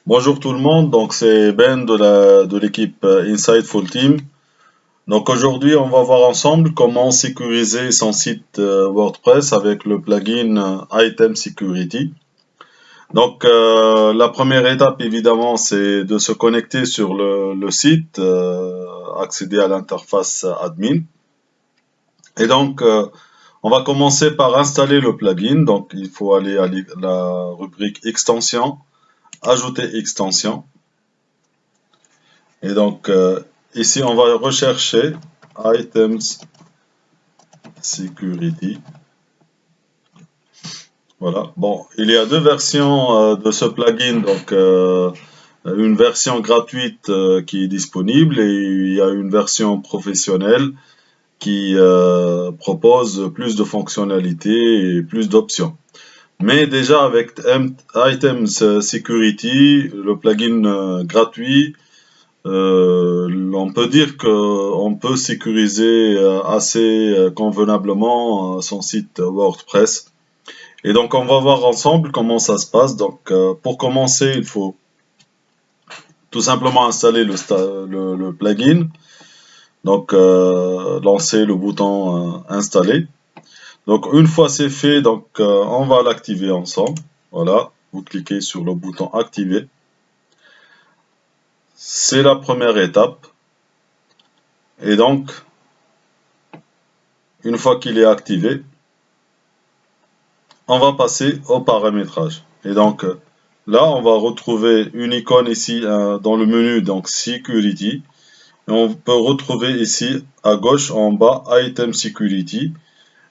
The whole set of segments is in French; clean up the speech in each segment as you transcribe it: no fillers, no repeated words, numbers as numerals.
Bonjour tout le monde, donc c'est Ben de l'équipe Insightful Team. Donc aujourd'hui, on va voir ensemble comment sécuriser son site WordPress avec le plugin Item Security. Donc la première étape évidemment, c'est de se connecter sur le site, accéder à l'interface admin. Et donc on va commencer par installer le plugin. Donc il faut aller à la rubrique extension, ajouter extension. Et donc, ici, on va rechercher Items Security. Voilà. Bon, il y a deux versions de ce plugin. Donc, une version gratuite qui est disponible et il y a une version professionnelle qui propose plus de fonctionnalités et plus d'options. Mais déjà, avec Items Security, le plugin gratuit, on peut dire qu'on peut sécuriser assez convenablement son site WordPress. Et donc, on va voir ensemble comment ça se passe. Donc, pour commencer, il faut tout simplement installer le plugin. Donc, lancer le bouton installer. Donc, une fois c'est fait, donc, on va l'activer ensemble. Voilà, vous cliquez sur le bouton activer. C'est la première étape. Et donc, une fois qu'il est activé, on va passer au paramétrage. Et donc, là, on va retrouver une icône ici dans le menu, donc Security. Et on peut retrouver ici à gauche en bas Item Security.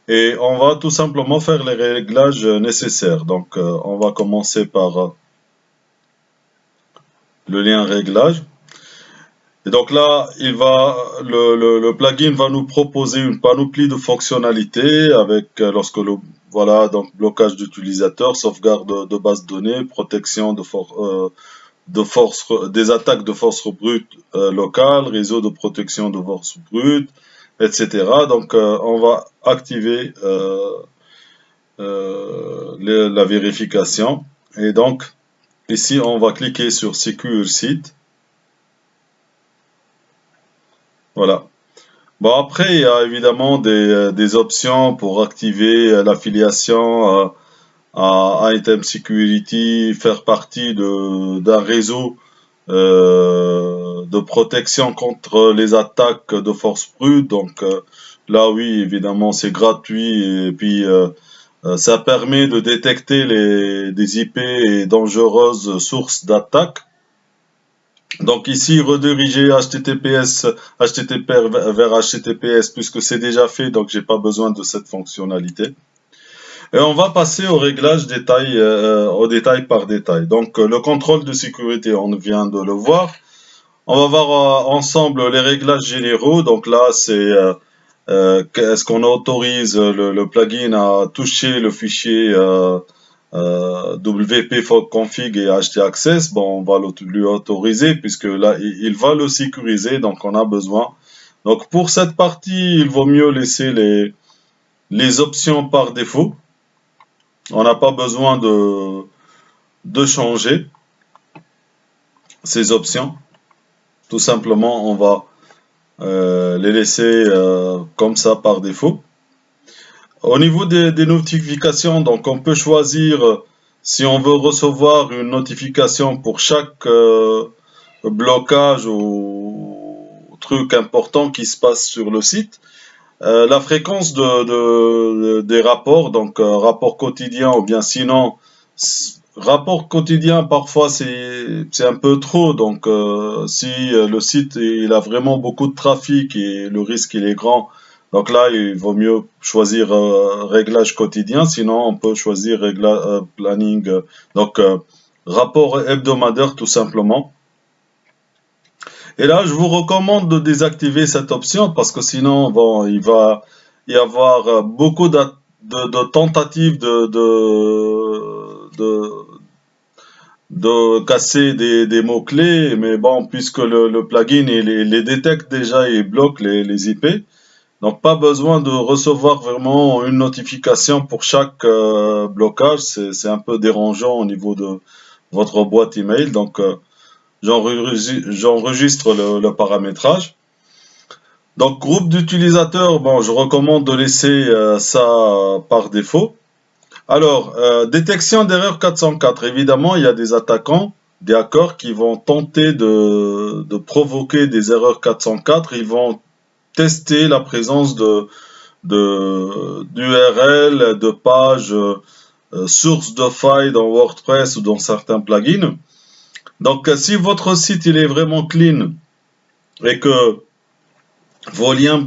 Et on va tout simplement faire les réglages nécessaires. Donc, on va commencer par le lien réglage. Et donc là, le plugin va nous proposer une panoplie de fonctionnalités avec voilà, donc blocage d'utilisateur, sauvegarde de base de données, protection des attaques de force brute locale, réseau de protection de force brute, etc. Donc on va activer la vérification. Et donc ici, on va cliquer sur Secure Site. Voilà. Bon, après, il y a évidemment des options pour activer l'affiliation à Item Security, faire partie d'un réseau de protection contre les attaques de force brute. Donc là, oui, évidemment, c'est gratuit et puis ça permet de détecter des IP et dangereuses sources d'attaque. Donc ici, rediriger HTTP vers HTTPS puisque c'est déjà fait, donc j'ai pas besoin de cette fonctionnalité. Et on va passer au réglage au détail par détail. Donc le contrôle de sécurité, on vient de le voir. On va voir ensemble les réglages généraux. Donc là, c'est est-ce qu'on autorise le plugin à toucher le fichier WP config et htaccess. Bon, on va lui autoriser puisque là, il va le sécuriser, donc on a besoin. Donc pour cette partie, il vaut mieux laisser les options par défaut. On n'a pas besoin de changer ces options. Tout simplement, on va les laisser comme ça par défaut. Au niveau des notifications, donc on peut choisir si on veut recevoir une notification pour chaque blocage ou truc important qui se passe sur le site. La fréquence des rapports, donc rapport quotidien ou bien sinon rapport quotidien parfois c'est un peu trop, donc si le site il a vraiment beaucoup de trafic et le risque il est grand, donc là il vaut mieux choisir réglage quotidien, sinon on peut choisir planning, donc rapport hebdomadaire tout simplement. Et là, je vous recommande de désactiver cette option parce que sinon, bon, il va y avoir beaucoup de tentatives de casser des mots-clés. Mais bon, puisque le plugin il les détecte déjà et il bloque les IP, donc pas besoin de recevoir vraiment une notification pour chaque blocage. C'est un peu dérangeant au niveau votre boîte email. Donc, j'enregistre le paramétrage. Donc, groupe d'utilisateurs, bon, je recommande de laisser ça par défaut. Alors, détection d'erreur 404. Évidemment, il y a des attaquants, des hackers qui vont tenter de provoquer des erreurs 404. Ils vont tester la présence d'URL, de pages, sources de failles dans WordPress ou dans certains plugins. Donc, si votre site il est vraiment clean et que vos liens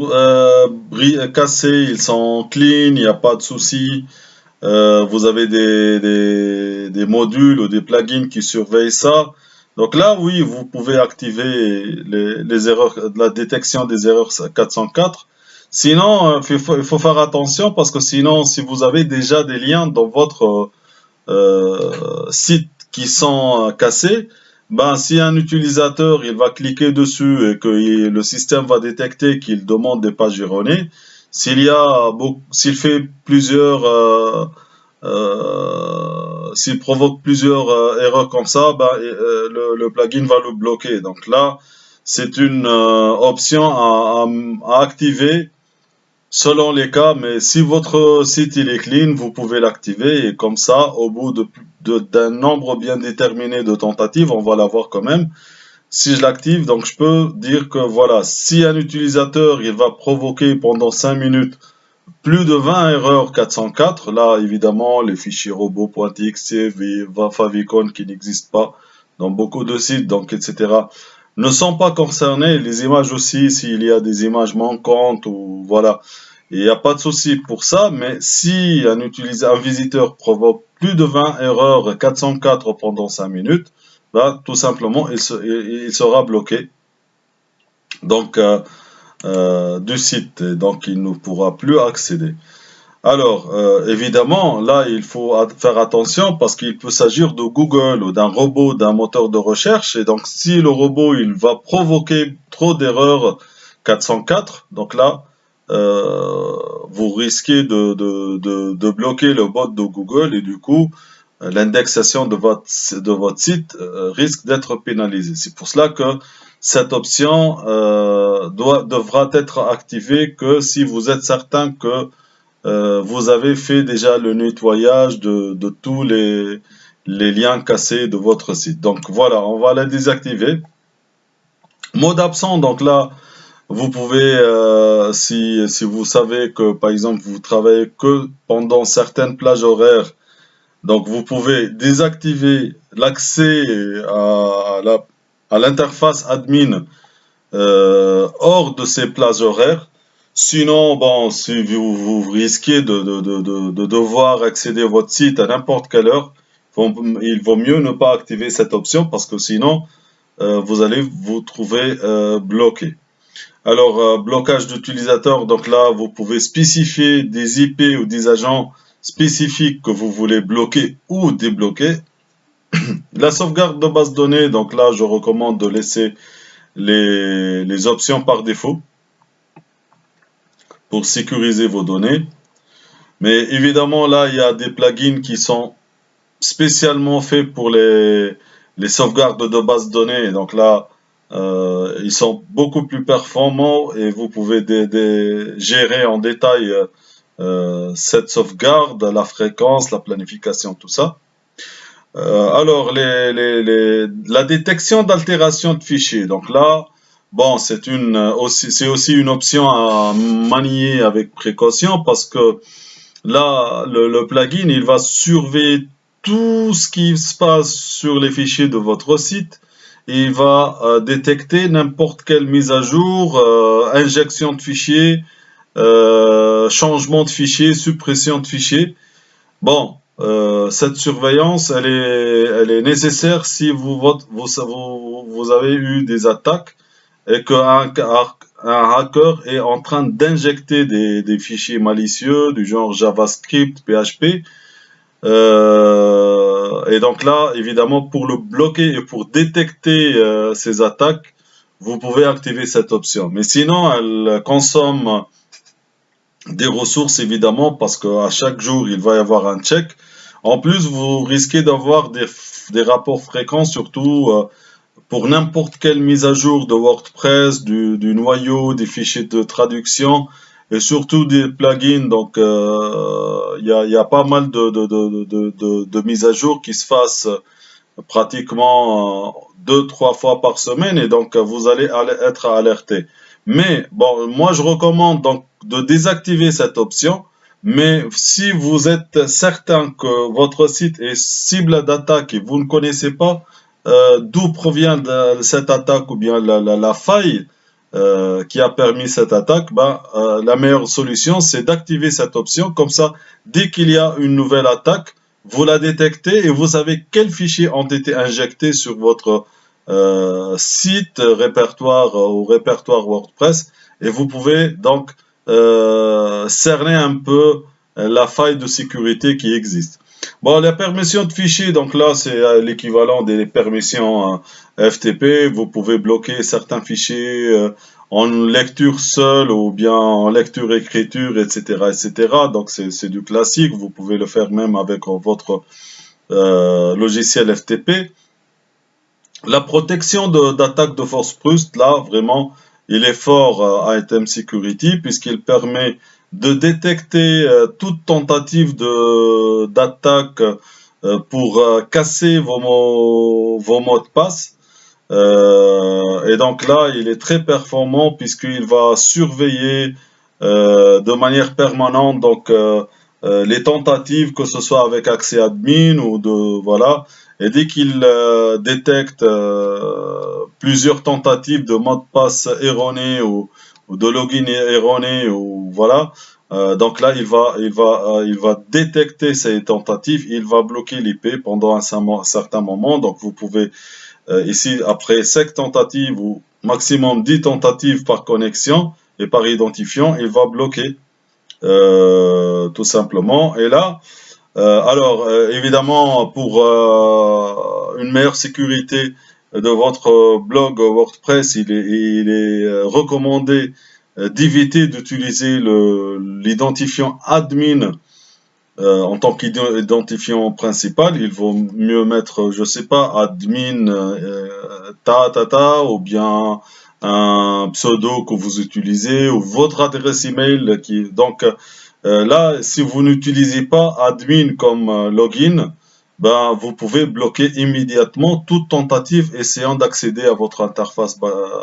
cassés, ils sont clean, il n'y a pas de souci, vous avez des modules ou des plugins qui surveillent ça. Donc là, oui, vous pouvez activer les erreurs, la détection des erreurs 404. Sinon, il faut faire attention parce que sinon, si vous avez déjà des liens dans votre site qui sont cassés, ben, si un utilisateur il va cliquer dessus et que le système va détecter qu'il demande des pages erronées, s'il fait plusieurs s'il provoque plusieurs erreurs comme ça, ben, le plugin va le bloquer. Donc là, c'est une option à activer selon les cas, mais si votre site il est clean, vous pouvez l'activer et comme ça, au bout d'un nombre bien déterminé de tentatives, on va l'avoir quand même. Si je l'active, donc je peux dire que voilà, si un utilisateur il va provoquer pendant 5 minutes plus de 20 erreurs 404, là évidemment les fichiers robots.txt, favicon qui n'existent pas dans beaucoup de sites, donc etc. ne sont pas concernés. Les images aussi, s'il y a des images manquantes ou voilà, il n'y a pas de souci pour ça. Mais si un visiteur provoque plus de 20 erreurs 404 pendant 5 minutes, bah, tout simplement il sera bloqué. Donc du site, donc il ne pourra plus accéder. Alors, évidemment, là, il faut faire attention parce qu'il peut s'agir de Google ou d'un robot, d'un moteur de recherche. Et donc, si le robot, il va provoquer trop d'erreurs 404, donc là, vous risquez de bloquer le bot de Google et du coup, l'indexation de votre site risque d'être pénalisée. C'est pour cela que cette option devra être activée que si vous êtes certain que vous avez fait déjà le nettoyage de tous les liens cassés de votre site. Donc voilà, on va la désactiver. Mode absent, donc là, vous pouvez, si vous savez que par exemple vous travaillez que pendant certaines plages horaires, donc vous pouvez désactiver l'accès à l'interface admin hors de ces plages horaires. Sinon, bon, si vous risquez de devoir accéder à votre site à n'importe quelle heure, il vaut mieux ne pas activer cette option parce que sinon, vous allez vous trouver bloqué. Alors, blocage d'utilisateur, donc là, vous pouvez spécifier des IP ou des agents spécifiques que vous voulez bloquer ou débloquer. La sauvegarde de base de données, donc là, je recommande de laisser les options par défaut pour sécuriser vos données. Mais évidemment, là, il y a des plugins qui sont spécialement faits pour les sauvegardes de base de données. Donc là, ils sont beaucoup plus performants et vous pouvez gérer en détail cette sauvegarde, la fréquence, la planification, tout ça. Alors, la détection d'altération de fichiers. Donc là, bon, c'est aussi une option à manier avec précaution parce que là, le plugin, il va surveiller tout ce qui se passe sur les fichiers de votre site. Et il va détecter n'importe quelle mise à jour, injection de fichiers, changement de fichiers, suppression de fichiers. Bon, cette surveillance, elle est nécessaire si vous avez eu des attaques et qu'un hacker est en train d'injecter des fichiers malicieux du genre JavaScript, PHP. Et donc là, évidemment, pour le bloquer et pour détecter ces attaques, vous pouvez activer cette option. Mais sinon, elle consomme des ressources, évidemment, parce qu'à chaque jour, il va y avoir un check. En plus, vous risquez d'avoir des rapports fréquents, surtout pour n'importe quelle mise à jour de WordPress, du noyau, des fichiers de traduction et surtout des plugins. Donc, y a pas mal de mises à jour qui se fassent pratiquement 2-3 fois par semaine et donc vous allez être alerté. Mais bon, moi je recommande donc de désactiver cette option. Mais si vous êtes certain que votre site est cible d'attaque et vous ne connaissez pas d'où provient cette attaque ou bien la faille qui a permis cette attaque, la meilleure solution c'est d'activer cette option. Comme ça, dès qu'il y a une nouvelle attaque, vous la détectez et vous savez quels fichiers ont été injectés sur votre site, répertoire ou répertoire WordPress et vous pouvez donc cerner un peu la faille de sécurité qui existe. Bon, la permission de fichier, donc là, c'est l'équivalent des permissions FTP. Vous pouvez bloquer certains fichiers en lecture seule ou bien en lecture-écriture, etc., etc. Donc, c'est du classique. Vous pouvez le faire même avec votre logiciel FTP. La protection d'attaque de force brute, là, vraiment, il est fort Item Security puisqu'il permet de détecter toute tentative d'attaque pour casser vos mots de passe. Et donc là, il est très performant puisqu'il va surveiller de manière permanente donc les tentatives, que ce soit avec accès admin ou voilà. Et dès qu'il détecte plusieurs tentatives de mot de passe erroné ou de login erroné ou voilà, donc là il va détecter ces tentatives, il va bloquer l'IP pendant un certain moment. Donc vous pouvez ici après 5 tentatives ou maximum 10 tentatives par connexion et par identifiant, il va bloquer tout simplement. Et là alors, évidemment, pour une meilleure sécurité de votre blog WordPress, il est recommandé d'éviter d'utiliser l'identifiant admin en tant qu'identifiant principal. Il vaut mieux mettre, je sais pas, admin ou bien un pseudo que vous utilisez ou votre adresse email qui donc là, si vous n'utilisez pas admin comme login, vous pouvez bloquer immédiatement toute tentative essayant d'accéder à votre interface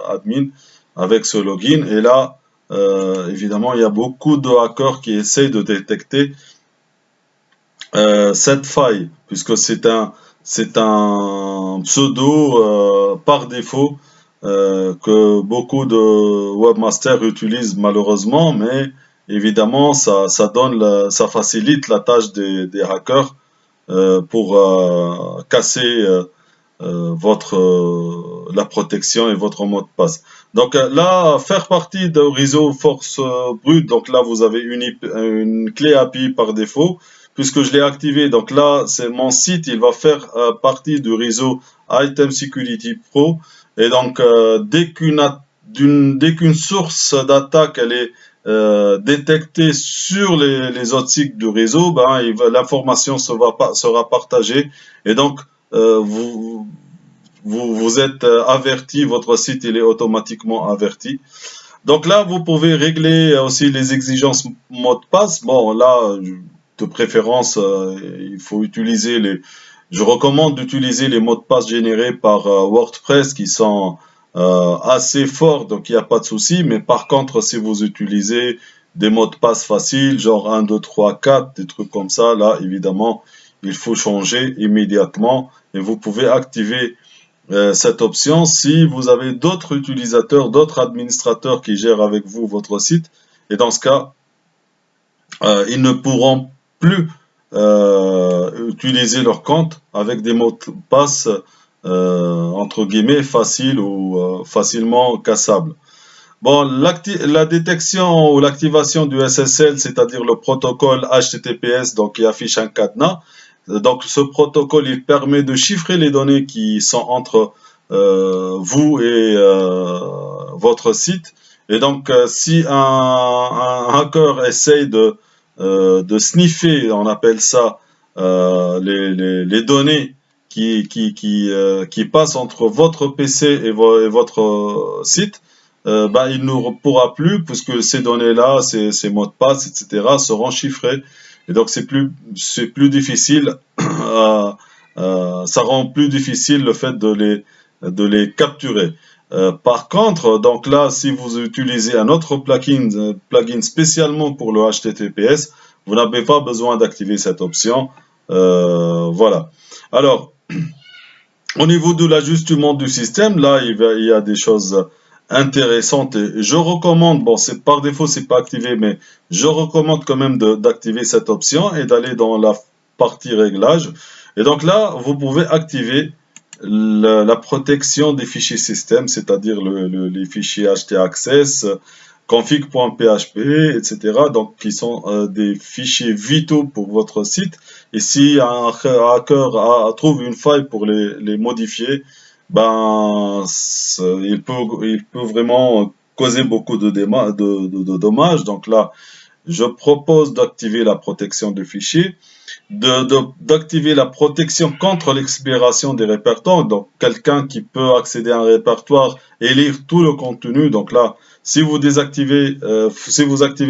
admin avec ce login. Et là, évidemment, il y a beaucoup de hackers qui essayent de détecter cette faille, puisque c'est un pseudo par défaut que beaucoup de webmasters utilisent malheureusement, mais évidemment ça facilite la tâche des hackers pour casser la protection et votre mot de passe. Donc là, faire partie de réseau force brute, donc là vous avez une clé API par défaut, puisque je l'ai activé. Donc là, c'est mon site, il va faire partie du réseau Item Security Pro. Et donc dès qu'une source d'attaque elle est détectée sur les autres sites du réseau, l'information sera partagée et donc vous êtes averti, votre site il est automatiquement averti. Donc là, vous pouvez régler aussi les exigences mot de passe. Bon, là, de préférence, il faut utiliser je recommande d'utiliser les mots de passe générés par WordPress qui sont assez forts, donc il n'y a pas de souci. Mais par contre, si vous utilisez des mots de passe faciles, genre 1, 2, 3, 4, des trucs comme ça, là, évidemment, il faut changer immédiatement et vous pouvez activer cette option si vous avez d'autres utilisateurs, d'autres administrateurs qui gèrent avec vous votre site. Et dans ce cas, ils ne pourront plus utiliser leur compte avec des mots de passe entre guillemets faciles ou facilement cassables. Bon, la détection ou l'activation du SSL, c'est-à-dire le protocole HTTPS, donc qui affiche un cadenas. Donc ce protocole, il permet de chiffrer les données qui sont entre vous et votre site. Et donc si un hacker essaye de sniffer, on appelle ça, les données qui passe entre votre PC et votre site, ben, il ne pourra plus, puisque ces données-là, ces mots de passe, etc., seront chiffrés. Et donc, c'est plus difficile, ça rend plus difficile le fait de les capturer. Par contre, donc là, si vous utilisez un autre plugin spécialement pour le HTTPS, vous n'avez pas besoin d'activer cette option. Voilà. Alors, au niveau de l'ajustement du système, là, il y a des choses intéressantes. Et je recommande, bon, c'est par défaut, c'est pas activé, mais je recommande quand même d'activer cette option et d'aller dans la partie réglage. Et donc là, vous pouvez activer la protection des fichiers système, c'est-à-dire les fichiers htaccess, config.php, etc. Donc, qui sont des fichiers vitaux pour votre site. Et si un hacker trouve une faille pour les modifier, ben, il peut vraiment causer beaucoup de dommages. Donc là, je propose d'activer la protection des fichiers, d'activer la protection contre l'expiration des répertoires. Donc, quelqu'un qui peut accéder à un répertoire et lire tout le contenu. Donc là, si vous activez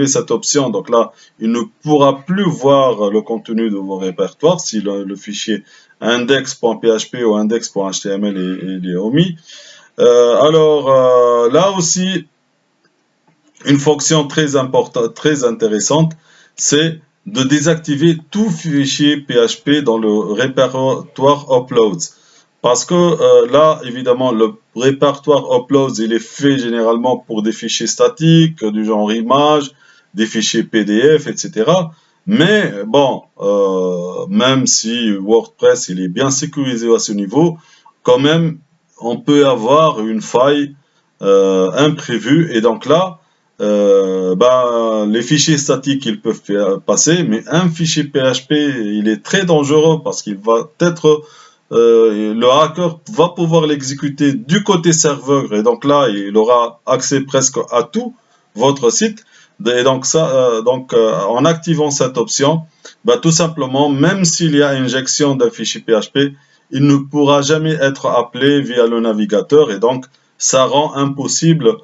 cette option, donc là, il ne pourra plus voir le contenu de vos répertoires si le fichier index.php ou index.html est omis. Là aussi, une fonction très importante, très intéressante, c'est de désactiver tout fichier PHP dans le répertoire uploads. Parce que là, évidemment, le répertoire uploads, il est fait généralement pour des fichiers statiques, du genre image, des fichiers PDF, etc. Mais bon, même si WordPress, il est bien sécurisé à ce niveau, quand même, on peut avoir une faille imprévue. Et donc là, les fichiers statiques, ils peuvent passer, mais un fichier PHP, il est très dangereux parce qu'il va être le hacker va pouvoir l'exécuter du côté serveur et donc là il aura accès presque à tout votre site. Et donc en activant cette option, tout simplement, même s'il y a injection d'un fichier PHP, il ne pourra jamais être appelé via le navigateur et donc ça rend impossible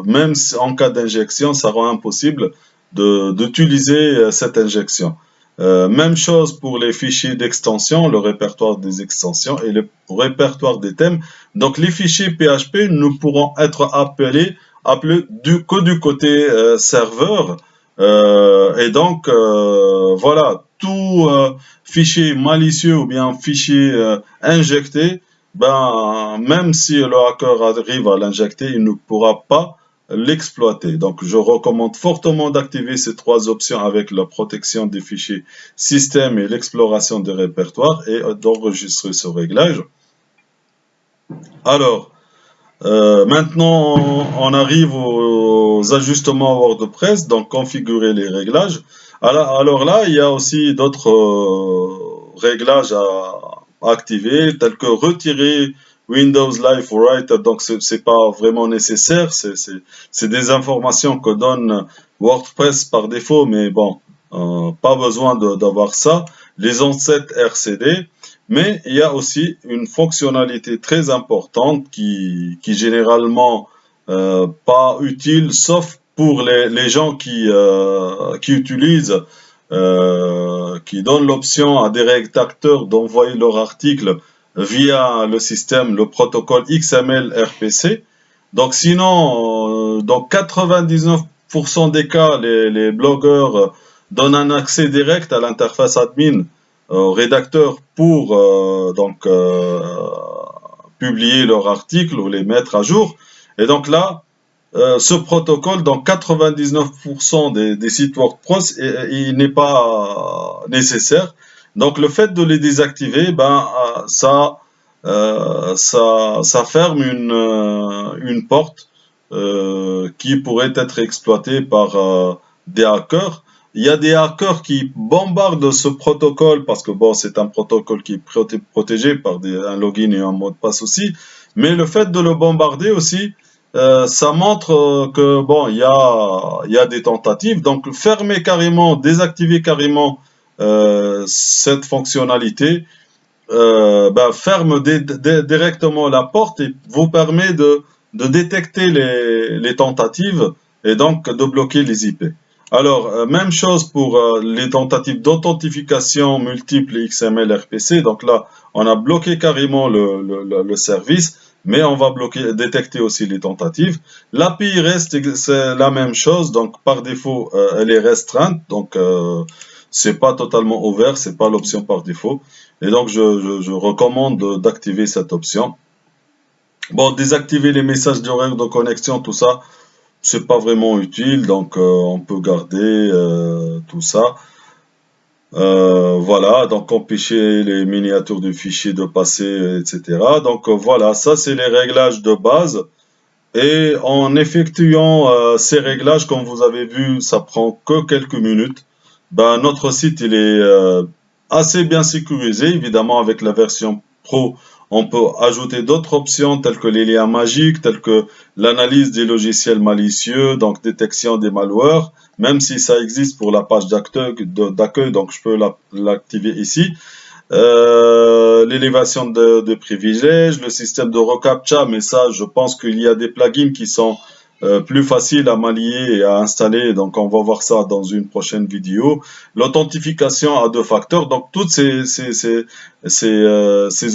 même en cas d'injection, ça rend impossible d'utiliser cette injection. Même chose pour les fichiers d'extension, le répertoire des extensions et le répertoire des thèmes. Donc les fichiers PHP ne pourront être appelés que du côté serveur. Et donc voilà, tout fichier malicieux ou bien fichier injecté, même si le hacker arrive à l'injecter, il ne pourra pas l'exploiter. Donc, je recommande fortement d'activer ces trois options avec la protection des fichiers système et l'exploration des répertoires et d'enregistrer ce réglage. Alors, maintenant, on arrive aux ajustements WordPress, donc configurer les réglages. Alors là, il y a aussi d'autres réglages à activer, tels que retirer Windows Live Writer, donc c'est pas vraiment nécessaire, c'est des informations que donne WordPress par défaut, mais bon, pas besoin d'avoir ça. Les onsets RCD, mais il y a aussi une fonctionnalité très importante qui généralement pas utile, sauf pour les gens qui utilisent, qui donnent l'option à des rédacteurs d'envoyer leur article via le système, le protocole XML RPC. Donc sinon, dans 99% des cas, les blogueurs donnent un accès direct à l'interface admin au rédacteur pour publier leur article ou les mettre à jour. Et donc là, ce protocole, dans 99% des sites WordPress, il n'est pas nécessaire. Donc le fait de les désactiver, ça ferme une porte qui pourrait être exploitée par des hackers. Il y a des hackers qui bombardent ce protocole parce que bon, c'est un protocole qui est protégé par un login et un mot de passe aussi. Mais le fait de le bombarder aussi, ça montre que bon, il y a des tentatives. Donc fermer carrément, désactiver carrément cette fonctionnalité ferme directement la porte et vous permet de détecter les tentatives et donc de bloquer les IP. Alors, même chose pour les tentatives d'authentification multiple XML RPC. Donc là, on a bloqué carrément le service, mais on va détecter aussi les tentatives. L'API reste c'est la même chose, donc par défaut, elle est restreinte, donc c'est pas totalement ouvert, c'est pas l'option par défaut. Et donc, je recommande d'activer cette option. Bon, désactiver les messages d'horaire de connexion, tout ça, c'est pas vraiment utile, donc on peut garder tout ça. Voilà, donc empêcher les miniatures du fichier de passer, etc. Donc voilà, ça c'est les réglages de base. Et en effectuant ces réglages, comme vous avez vu, ça prend que quelques minutes. Ben, notre site il est assez bien sécurisé, évidemment avec la version Pro. On peut ajouter d'autres options telles que les liens magiques, telles que l'analyse des logiciels malicieux, donc détection des malwares, même si ça existe pour la page d'accueil, donc je peux l'activer ici. L'élévation de privilèges, le système de reCAPTCHA, mais ça, je pense qu'il y a des plugins qui sont plus faciles à manier et à installer, donc on va voir ça dans une prochaine vidéo. L'authentification à 2 facteurs, donc toutes ces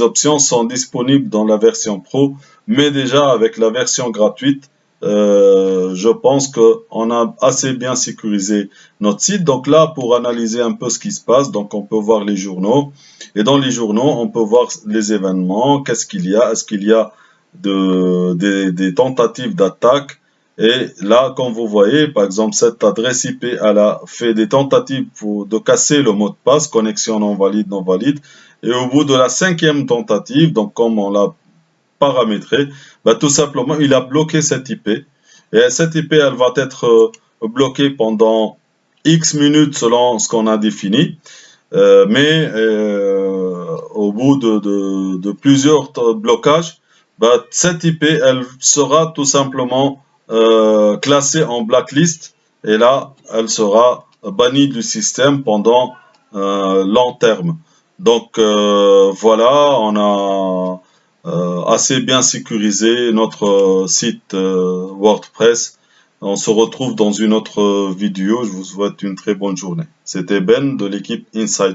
options sont disponibles dans la version Pro, mais déjà avec la version gratuite, je pense qu'on a assez bien sécurisé notre site. Donc là, pour analyser un peu ce qui se passe, donc on peut voir les journaux. Et dans les journaux, on peut voir les événements, qu'est-ce qu'il y a, est-ce qu'il y a des tentatives d'attaque. Et là, comme vous voyez, par exemple, cette adresse IP, elle a fait des tentatives de casser le mot de passe, connexion non valide, non valide. Et au bout de la 5e tentative, donc comme on l'a paramétré, tout simplement, il a bloqué cette IP. Et cette IP, elle va être bloquée pendant X minutes selon ce qu'on a défini. Mais au bout de plusieurs blocages, cette IP, elle sera tout simplement classée en blacklist et là, elle sera bannie du système pendant long terme. Donc voilà, on a assez bien sécurisé notre site WordPress. On se retrouve dans une autre vidéo. Je vous souhaite une très bonne journée. C'était Ben de l'équipe Insight.